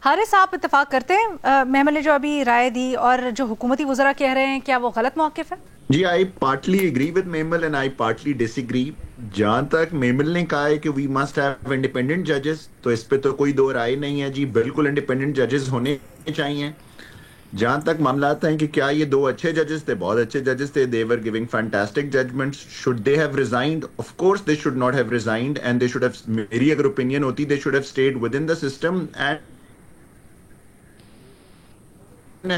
حارث آپ اتفاق کرتے ہیں محمل نے جو ابھی رائے دی اور جو حکومتی وزراء کہہ رہے ہیں کیا وہ غلط موقف ہے؟ جی آئی پارٹلی اگری ود میمل and I partly disagree. جہاں تک میمل نے کہا ہے کہ وی مسٹ ہیو انڈیپینڈنٹ ججز تو اس پہ تو کوئی دو رائے نہیں ہے. جی بالکل انڈیپینڈنٹ ججز ہونے چاہیے. جہاں تک معاملات ہیں کہ کیا یہ دو اچھے ججز تھے, بہت اچھے ججز تھے, they were giving fantastic judgments. Should they have resigned? Of course they should not have resigned and they should have, میری اگر opinion ہوتی, they should have stayed within the system. and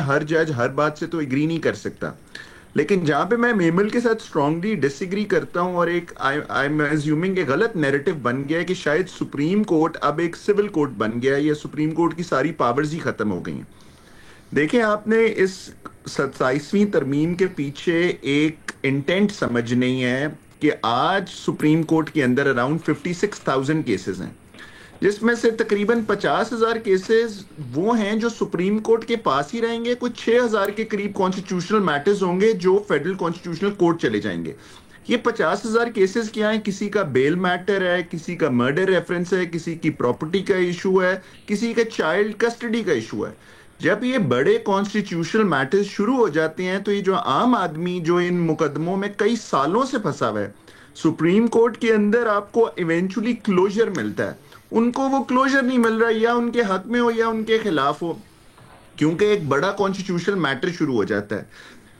ہر جج ہر بات سے تو اگری نہیں کر سکتا. لیکن جہاں پہ میں میمل کے ساتھ اسٹرانگلی ڈس ایگری کرتا ہوں اور ایک ایزیومنگ ایک غلط نیریٹو بن گیا ہے کہ شاید سپریم کورٹ اب ایک سول کورٹ بن گیا ہے یا سپریم کورٹ کی ساری پاورز ہی ختم ہو گئی ہیں. دیکھیں آپ نے اس 27ویں ترمیم کے پیچھے ایک انٹینٹ سمجھ نہیں ہے کہ آج سپریم کورٹ کے اندر اراؤنڈ 56,000 کیسز ہیں, جس میں سے تقریباً 50,000 کیسز وہ ہیں جو سپریم کورٹ کے پاس ہی رہیں گے. کچھ 6,000 کے قریب کانسٹیٹیوشنل میٹرز ہوں گے جو فیڈرل کانسٹیٹیوشنل کورٹ چلے جائیں گے. یہ 50,000 کیسز کیا ہیں؟ کسی کا بیل میٹر ہے, کسی کا مرڈر ریفرنس ہے, کسی کی پراپرٹی کا ایشو ہے, کسی کا چائلڈ کسٹڈی کا ایشو ہے. جب یہ بڑے کانسٹیٹیوشنل میٹرز شروع ہو جاتے ہیں تو یہ جو عام آدمی جو ان مقدموں میں کئی سالوں سے پھنسا ہوا ہے, سپریم کورٹ کے اندر آپ کو ایونچولی کلوجر ملتا ہے. ان کو وہ کلوجر نہیں مل رہا, یا ان کے حق میں ہو یا ان کے خلاف ہو, کیونکہ ایک بڑا کانسٹیٹیوشنل میٹر شروع ہو جاتا ہے.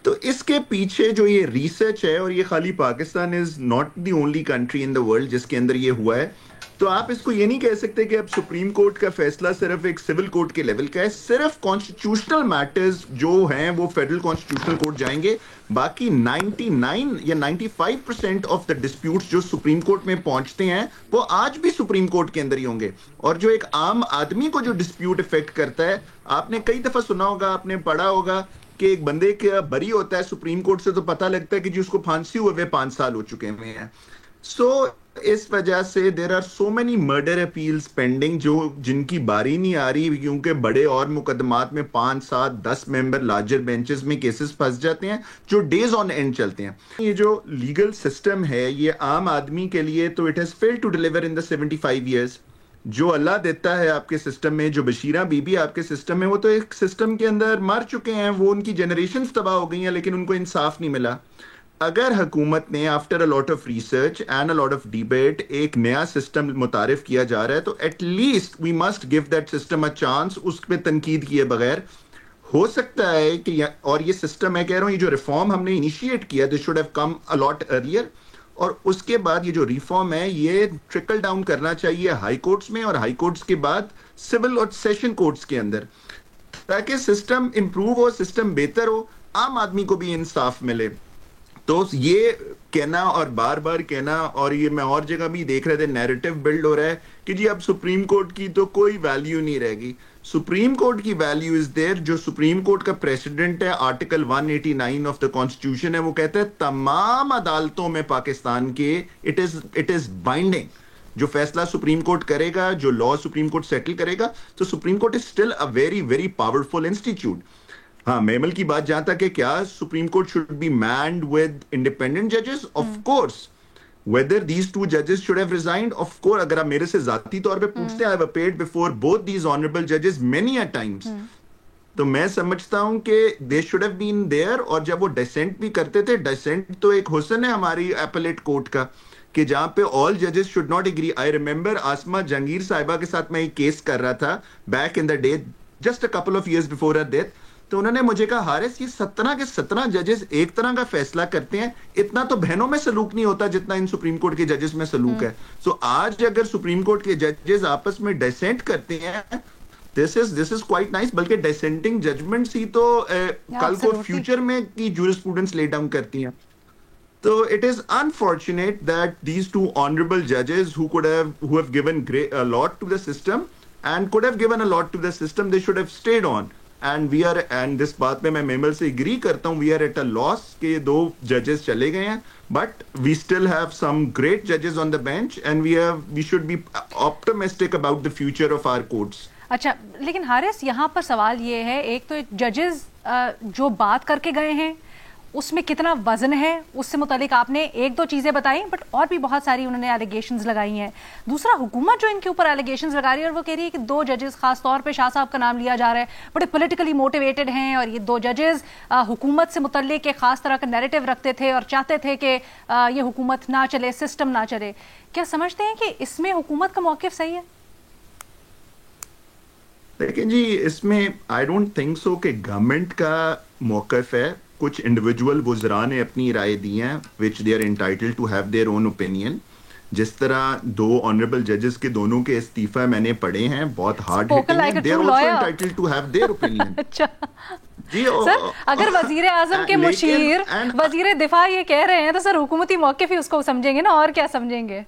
تو اس کے پیچھے جو یہ ریسرچ ہے, اور یہ خالی Pakistan is not the only country in the world جس کے اندر یہ ہوا ہے, تو آپ اس کو یہ نہیں کہہ سکتے کہ اب سپریم کورٹ کا فیصلہ صرف ایک سول کورٹ کے لیول کا ہے. صرف کانسٹیٹیوشنل میٹرز جو ہیں وہ فیڈرل کانسٹیٹیوشنل کورٹ جائیں گے. باقی 99 یا 95% آف دا ڈسپیوٹس جو سپریم کورٹ میں پہنچتے ہیں وہ آج بھی سپریم کورٹ کے اندر ہی ہوں گے. اور جو ایک عام آدمی کو جو ڈسپیوٹ افیکٹ کرتا ہے, آپ نے کئی دفعہ سنا ہوگا, آپ نے پڑھا ہوگا کہ ایک بندے کا بری ہوتا ہے سپریم کورٹ سے تو پتہ لگتا ہے کہ جی اس کو پھانسی ہوئے 5 سال ہو چکے ہوئے ہیں. سو اس وجہ سے there are so many murder appeals pending جن کی باری نہیں آ رہی, کیونکہ بڑے اور مقدمات میں 5 7 10 ممبر لارجر بینچز میں کیسز پھنس جاتے ہیں جو ڈیز آن اینڈ چلتے ہیں. یہ جو لیگل سسٹم ہے یہ عام آدمی کے لیے تو it has failed to deliver in the 75 years. جو اللہ دیتا ہے آپ کے سسٹم میں, جو بشیرہ بی بی آپ کے سسٹم میں, وہ تو ایک سسٹم کے اندر مر چکے ہیں, وہ ان کی جنریشنز تباہ ہو گئی ہیں لیکن ان کو انصاف نہیں ملا. اگر حکومت نے after a lot of research and a lot of debate ایک نیا سسٹم متعارف کیا جا رہا ہے تو at least we must give that system a chance. اس پہ تنقید کیے بغیر ہو سکتا ہے کہ, اور یہ سسٹم میں کہہ رہا ہوں, یہ جو ریفارم ہم نے انیشیٹ کیا this should have come a lot earlier, اور اس کے بعد یہ جو ریفارم ہے یہ ٹرکل ڈاؤن کرنا چاہیے ہائی کورٹس میں, اور ہائی کورٹس کے بعد سول اور سیشن کورٹس کے اندر, تاکہ سسٹم امپروو ہو, سسٹم بہتر ہو, عام آدمی کو بھی انصاف ملے. تو یہ کہنا اور بار بار کہنا, اور یہ میں اور جگہ بھی دیکھ رہے تھے نیریٹو بلڈ ہو رہا ہے کہ جی اب سپریم کورٹ کی تو کوئی ویلیو نہیں رہے گی. سپریم کورٹ کی ویلیو از دیر. جو سپریم کورٹ کا پریسیڈنٹ ہے, آرٹیکل 189 آف دا کانسٹیٹیوشن ہے, وہ کہتا ہے تمام عدالتوں میں پاکستان کے اٹ از بائنڈنگ. جو فیصلہ سپریم کورٹ کرے گا, جو لا سپریم کورٹ سیٹل کرے گا, تو supreme court is still a very very powerful institute. ہاں میمل کی بات جہاں تک ہے کیا supreme court should be manned with independent ججز, of course. whether these two judges should have resigned, of course. اگر آپ میرے سے ذاتی طور پہ پوچھتے ہیں, I have appeared before both these honorable judges many a times. تو میں سمجھتا ہوں کہ they should have been there. اور جب وہ ڈیسنٹ بھی کرتے تھے, ڈیسنٹ تو ایک حسن ہے ہماری ایپلیٹ کورٹ کا کہ جہاں پہ all judges should not agree. I remember آسما جہانگیر صاحبہ کے ساتھ میں ایک کیس کر رہا تھا back in the day, just a couple of years before her death. تو انہوں نے مجھے کہا, حارث یہ 17 کے 17 ججز ایک طرح کا فیصلہ کرتے ہیں, اتنا تو بہنوں میں سلوک نہیں ہوتا جتنا ان سپریم کورٹ کے ججز میں سلوک ہے. سو آج اگر سپریم کورٹ کے ججز آپس میں ڈیسنٹ کرتے ہیں, this is quite nice. بلکہ ڈیسنٹنگ ججمنٹس ہی تو کل کو فیوچر میں کی جورسپروڈنس لے ڈاؤن کرتی ہیں. تو it is unfortunate that these two honorable judges who have given a lot to the system and could have given a lot to the system, they should have stayed on. And this بات پہ میں mammal سے agree کرتا ہوں, we are at a loss کہ یہ 2 ججز چلے گئے ہیں, but we still have some great judges on the bench and we should be optimistic about the future of our courts. اچھا, لیکن حارث یہاں پر سوال یہ ہے, ایک تو ججز جو بات کر کے گئے ہیں اس میں کتنا وزن ہے، اس سے متعلق آپ نے ایک دو چیزیں بتائیں، بٹ اور بھی بہت ساری انہوں نے ایلیگیشنز لگائی ہیں. دوسرا، حکومت جو ان کے اوپر ایلیگیشنز لگا رہی ہے اور وہ کہہ رہی ہے کہ 2 ججز، خاص طور پہ شاہ صاحب کا نام لیا جا رہا ہے، بڑے پولیٹیکلی موٹیویٹڈ ہیں، اور یہ 2 ججز حکومت سے متعلق ایک خاص طرح کا نیریٹو رکھتے تھے اور چاہتے تھے کہ یہ حکومت نہ چلے، سسٹم نہ چلے. کیا سمجھتے ہیں کہ اس میں حکومت کا موقف صحیح ہے؟ لیکن جی اس میں آئی ڈونٹ تھنک سو کہ گورنمنٹ کا موقف ہے. کچھ انڈیویجول وزراء نے اپنی رائے دی ہیں which they are entitled to have their own opinion. جس طرح 2 آنریبل ججز کے دونوں کے استعفے میں نے پڑھے ہیں، بہت ہارڈ ہٹنگ ہیں. they are also entitled to have their opinion. جی سر، اگر وزیر اعظم کے مشیر وزیر دفاع یہ کہہ رہے ہیں تو سر حکومتی موقف ہی اس کو سمجھیں گے نا، اور کیا سمجھیں گے؟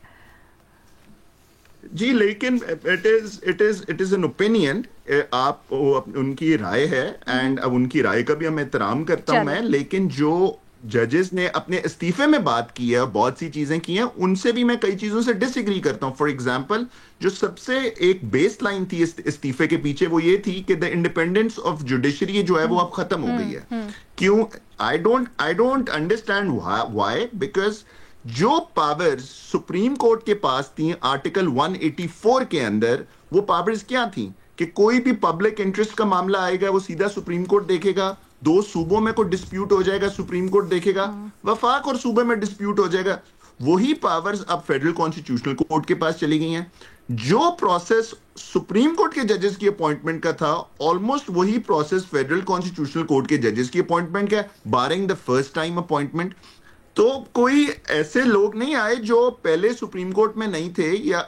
جی لیکن it is an opinion. آپ ان کی رائے ہے اینڈ اب ان کی رائے کا بھی ہم احترام کرتا ہوں میں. لیکن جو ججز نے اپنے استعفے میں بات کی ہے، بہت سی چیزیں کی ہیں، ان سے بھی میں کئی چیزوں سے ڈس ایگری کرتا ہوں. فار ایگزامپل جو سب سے ایک بیس لائن تھی استعفے کے پیچھے وہ یہ تھی کہ دا انڈیپینڈنس آف جوڈیشری جو ہے وہ اب ختم ہو گئی ہے. کیوں؟ I don't understand why. Because جو پاورز سپریم کورٹ کے پاس تھیں آرٹیکل 184 کے اندر، وہ پاورز کیا تھیں کہ کوئی بھی پبلک انٹرسٹ کا معاملہ آئے گا وہ سیدھا سپریم کورٹ دیکھے گا. 2 صوبوں میں کوئی ڈسپیوٹ ہو جائے گا سپریم کورٹ دیکھے گا. وفاق اور صوبے میں ڈسپیوٹ ہو جائے گا. وہی پاورز اب فیڈرل کانسٹیٹیوشنل کورٹ کے پاس چلی گئی ہیں. جو پروسیس سپریم کورٹ کے ججز کی اپوائنٹمنٹ کا تھا، آلموسٹ وہی پروسیس فیڈرل کانسٹیٹیوشنل کورٹ کے ججز کی اپوائنٹمنٹ کا، barring the first time appointment. تو کوئی ایسے لوگ نہیں آئے جو پہلے سپریم کورٹ میں نہیں تھے، یا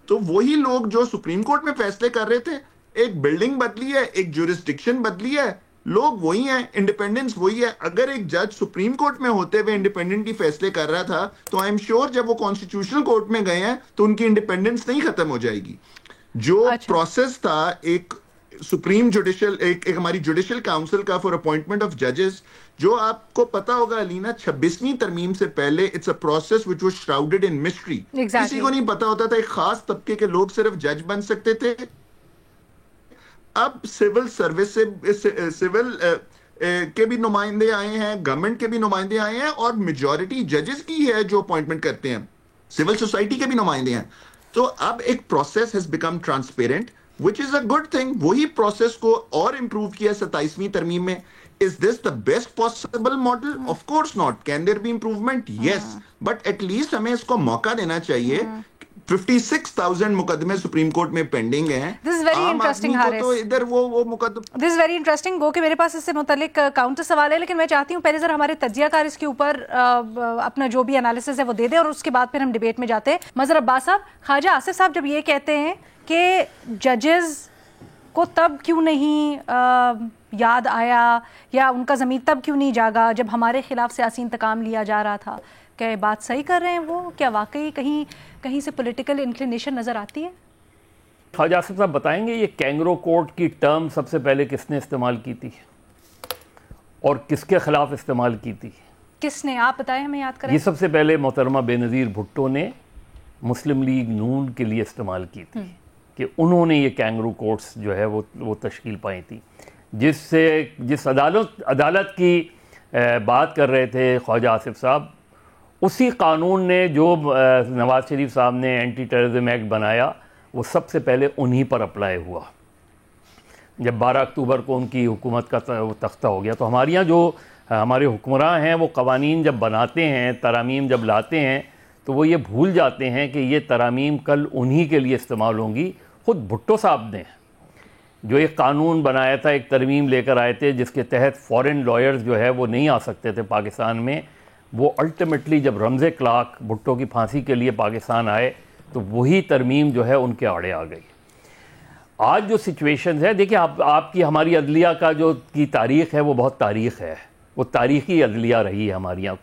تو وہی لوگ جو سپریم کورٹ میں فیصلے کر رہے تھے. ایک بلڈنگ بدلی ہے، ایک جورسڈکشن بدلی ہے، لوگ وہی ہیں، انڈیپینڈنس وہی ہے. اگر ایک جج سپریم کورٹ میں ہوتے ہوئے انڈیپینڈنٹلی فیصلے کر رہا تھا تو آئی ایم شیور جب وہ کانسٹیٹیوشنل کورٹ میں گئے ہیں تو ان کی انڈیپینڈنس نہیں ختم ہو جائے گی. جو پروسیس تھا ایک سپریم جوڈیشل، ایک ہماری جوڈیشل کاؤنسل کا فار اپوائنٹمنٹ آف ججز، جو آپ کو پتا ہوگا علینا 26ویں ترمیم سے پہلے it's a process which was shrouded in mystery. کسی کو نہیں پتا ہوتا تھا. ایک خاص طبقے کے لوگ صرف جج بن سکتے تھے. اب سول سروس سے سول کے بھی نمائندے آئے ہیں، گورنمنٹ کے بھی نمائندے آئے ہیں، اور میجورٹی ججز کی ہے جو اپوائنٹمنٹ کرتے ہیں، سول سوسائٹی کے بھی نمائندے ہیں. تو اب ایک process has become transparent which is a good thing. وہی پروسیس کو اور امپروو کیا 27ویں ترمیم میں. Is this the best possible model? Of course not. Can there be improvement? Yes. But at least ہمیں اس کو موقع دینا چاہیے. 56,000 مقدمے سپریم کورٹ میں پینڈنگ ہیں. This is very interesting, Haris. تو ادھر وہ مقدمہ This is very interesting. گو کہ میرے پاس اس سے متعلق کاؤنٹر سوال ہے، لیکن میں چاہتی ہوں پہلے ذرا ہمارے تجزیہ کار اس کے اوپر اپنا جو بھی انالیسس ہے وہ دے دیں، اور اس کے بعد پھر ہم ڈیبیٹ میں جاتے ہیں. مظہر عباس صاحب، خواجہ آصف صاحب جب یہ کہتے ہیں کہ ججز کو تب کیوں نہیں یاد آیا یا ان کا ضمیر تب کیوں نہیں جاگا جب ہمارے خلاف سیاسی انتقام لیا جا رہا تھا، کیا یہ بات صحیح کر رہے ہیں وہ؟ کیا واقعی کہیں سے پولیٹیکل انکلینیشن نظر آتی ہے؟ خواجہ آصف صاحب بتائیں گے یہ کینگرو کورٹ کی ٹرم سب سے پہلے کس نے استعمال کی تھی اور کس کے خلاف استعمال کی تھی؟ کس نے؟ آپ بتائیں ہمیں یاد کریں. یہ سب سے پہلے محترمہ بے نظیر بھٹو نے مسلم لیگ نون کے لیے استعمال کی تھی کہ انہوں نے یہ کینگرو کورٹس جو ہے وہ تشکیل پائی تھی، جس عدالت کی بات کر رہے تھے خواجہ آصف صاحب، اسی قانون نے جو نواز شریف صاحب نے اینٹی ٹیررزم ایکٹ بنایا وہ سب سے پہلے انہی پر اپلائی ہوا. جب 12 اکتوبر کو ان کی حکومت کا تختہ ہو گیا تو ہمارے یہاں جو ہمارے حکمراں ہیں وہ قوانین جب بناتے ہیں، ترامیم جب لاتے ہیں تو وہ یہ بھول جاتے ہیں کہ یہ ترامیم کل انہی کے لیے استعمال ہوں گی. خود بھٹو صاحب نے جو ایک قانون بنایا تھا، ایک ترمیم لے کر آئے تھے جس کے تحت فورن لائرز جو ہے وہ نہیں آ سکتے تھے پاکستان میں، وہ الٹیمیٹلی جب رمزے کلارک بھٹو کی پھانسی کے لیے پاکستان آئے تو وہی ترمیم جو ہے ان کے آڑے آ گئی. آج جو سچویشنز ہے، دیکھیں آپ کی ہماری عدلیہ کا جو کی تاریخ ہے وہ بہت تاریخ ہے، وہ تاریخی عدلیہ رہی ہے ہمارے یہاں.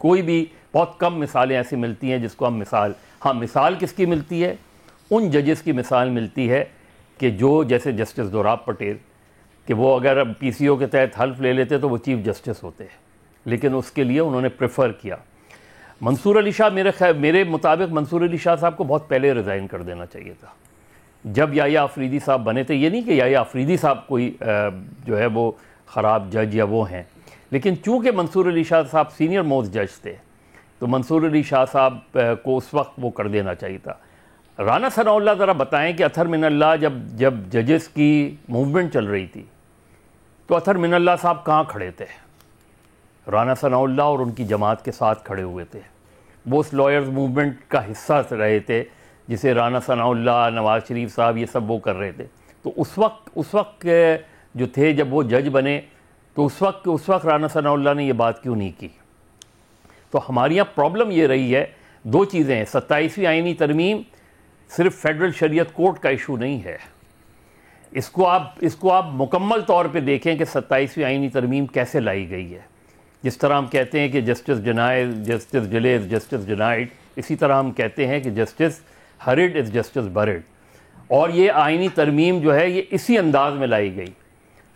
کوئی بھی بہت کم مثالیں ایسی ملتی ہیں جس کو ہم مثال کس کی ملتی ہے؟ ان ججز کی مثال ملتی ہے کہ جو جیسے جسٹس دوراب پٹیل، کہ وہ اگر پی سی او کے تحت حلف لے لیتے تو وہ چیف جسٹس ہوتے ہیں، لیکن اس کے لیے انہوں نے پریفر کیا. منصور علی شاہ میرے مطابق منصور علی شاہ صاحب کو بہت پہلے ریزائن کر دینا چاہیے تھا جب یحییٰ آفریدی صاحب بنے تھے. یہ نہیں کہ یحییٰ آفریدی صاحب کوئی جو ہے وہ خراب جج یا وہ ہیں، لیکن چونکہ منصور علی شاہ صاحب سینئر موسٹ جج تھے تو منصور علی شاہ صاحب کو اس وقت وہ کر دینا چاہیے تھا. رانا ثناء اللہ ذرا بتائیں کہ اطہر من اللہ جب ججز کی موومنٹ چل رہی تھی تو اطہر من اللہ صاحب کہاں کھڑے تھے؟ رانا ثناء اللہ اور ان کی جماعت کے ساتھ کھڑے ہوئے تھے. وہ اس لائرز موومنٹ کا حصہ رہے تھے جسے رانا ثناء اللہ، نواز شریف صاحب یہ سب وہ کر رہے تھے. تو اس وقت جو تھے جب وہ جج بنے تو اس وقت رانا ثناء اللہ نے یہ بات کیوں نہیں کی؟ تو ہماری یہاں پرابلم یہ رہی ہے، دو چیزیں ہیں. 27ویں آئینی ترمیم صرف فیڈرل شریعت کورٹ کا ایشو نہیں ہے. اس کو آپ مکمل طور پہ دیکھیں کہ 27ویں آئینی ترمیم کیسے لائی گئی ہے. جس طرح ہم کہتے ہیں کہ justice denies, justice delays, justice denied, اسی طرح ہم کہتے ہیں کہ justice heard is justice bird. اور یہ آئینی ترمیم جو ہے یہ اسی انداز میں لائی گئی.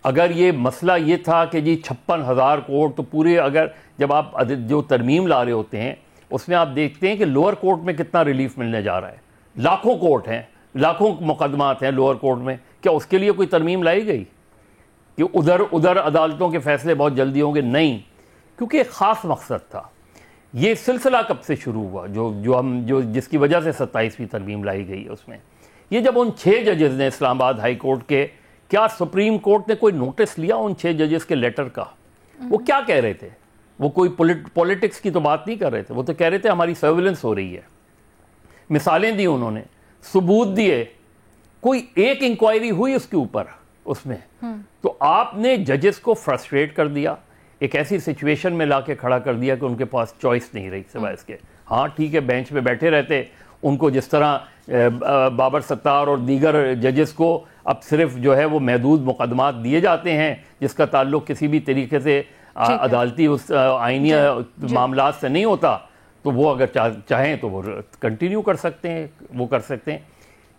اگر یہ مسئلہ یہ تھا کہ جی 56,000 کروڑ، تو پورے اگر جب آپ جو ترمیم لا رہے ہوتے ہیں اس میں آپ دیکھتے ہیں کہ لوور کورٹ میں کتنا ریلیف ملنے جا رہا ہے. لاکھوں کورٹ ہیں، لاکھوں مقدمات ہیں لوور کورٹ میں. کیا اس کے لیے کوئی ترمیم لائی گئی کہ ادھر عدالتوں کے فیصلے بہت جلدی ہوں گے؟ نہیں، کیونکہ ایک خاص مقصد تھا. یہ سلسلہ کب سے شروع ہوا جس کی وجہ سے 27ویں ترمیم لائی گئی ہے اس میں؟ یہ جب ان 6 ججز نے اسلام آباد ہائی کورٹ کے، کیا سپریم کورٹ نے کوئی نوٹس لیا ان 6 ججز کے لیٹر کا؟ وہ کیا کہہ رہے تھے؟ وہ کوئی پولیٹکس کی تو بات نہیں کر رہے تھے. وہ تو کہہ رہے تھے ہماری سرویلنس ہو رہی ہے. مثالیں دی انہوں نے، ثبوت دیے، کوئی ایک انکوائری ہوئی اس کے اوپر اس میں. تو آپ نے ججز کو فرسٹریٹ کر دیا، ایک ایسی سچویشن میں لا کے کھڑا کر دیا کہ ان کے پاس چوائس نہیں رہی سوائے اس کے. ہاں ٹھیک ہے، بینچ پہ بیٹھے رہتے، ان کو جس طرح بابر ستار اور دیگر ججز کو اب صرف جو ہے وہ محدود مقدمات دیے جاتے ہیں جس کا تعلق کسی بھی طریقے سے عدالتی اس آئینی معاملات سے نہیں ہوتا، تو وہ اگر چاہیں تو وہ کنٹینیو کر سکتے ہیں، وہ کر سکتے ہیں.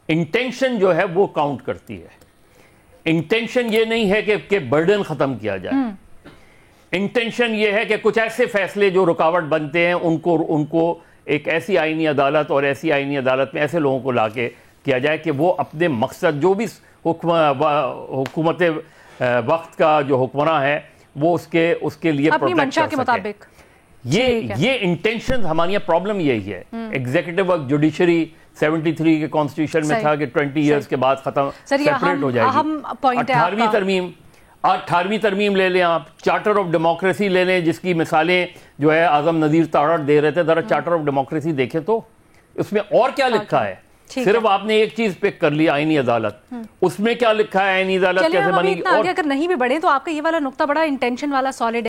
انٹینشن جو ہے وہ کاؤنٹ کرتی ہے. انٹینشن یہ نہیں ہے کہ برڈن ختم کیا جائے. انٹینشن یہ ہے کہ کچھ ایسے فیصلے جو رکاوٹ بنتے ہیں ان کو ایک ایسی آئینی عدالت اور ایسی آئینی عدالت میں ایسے لوگوں کو لا کے کیا جائے کہ وہ اپنے مقصد، جو بھی حکومت وقت کا جو حکمراں ہے وہ اس کے لیے اپنی منشا کے مطابق. یہ انٹینشن ہماری یہاں پرابلم یہی ہے. ایگزیکٹو اور جوڈیشری 73 کے کانسٹیٹیوشن میں تھا کہ 20 ایئرز کے بعد ختم سیپریٹ ہو جائے گی. 18ویں ترمیم لے لیں آپ، چارٹر آف ڈیموکریسی لے لیں جس کی مثالیں جو ہے اعظم نذیر تاڑر دے رہے تھے. ذرا چارٹر آف ڈیموکریسی دیکھیں تو اس میں اور کیا لکھا ہے. صرف آپ نے ایک چیز پک کر لی، آئینی عدالت. اس میں کیا لکھا ہے آئینی عدالت کیسے بنی. اگر نہیں بھی بڑھے تو آپ کا یہ والا نقطہ بڑا انٹینشن والا سالڈ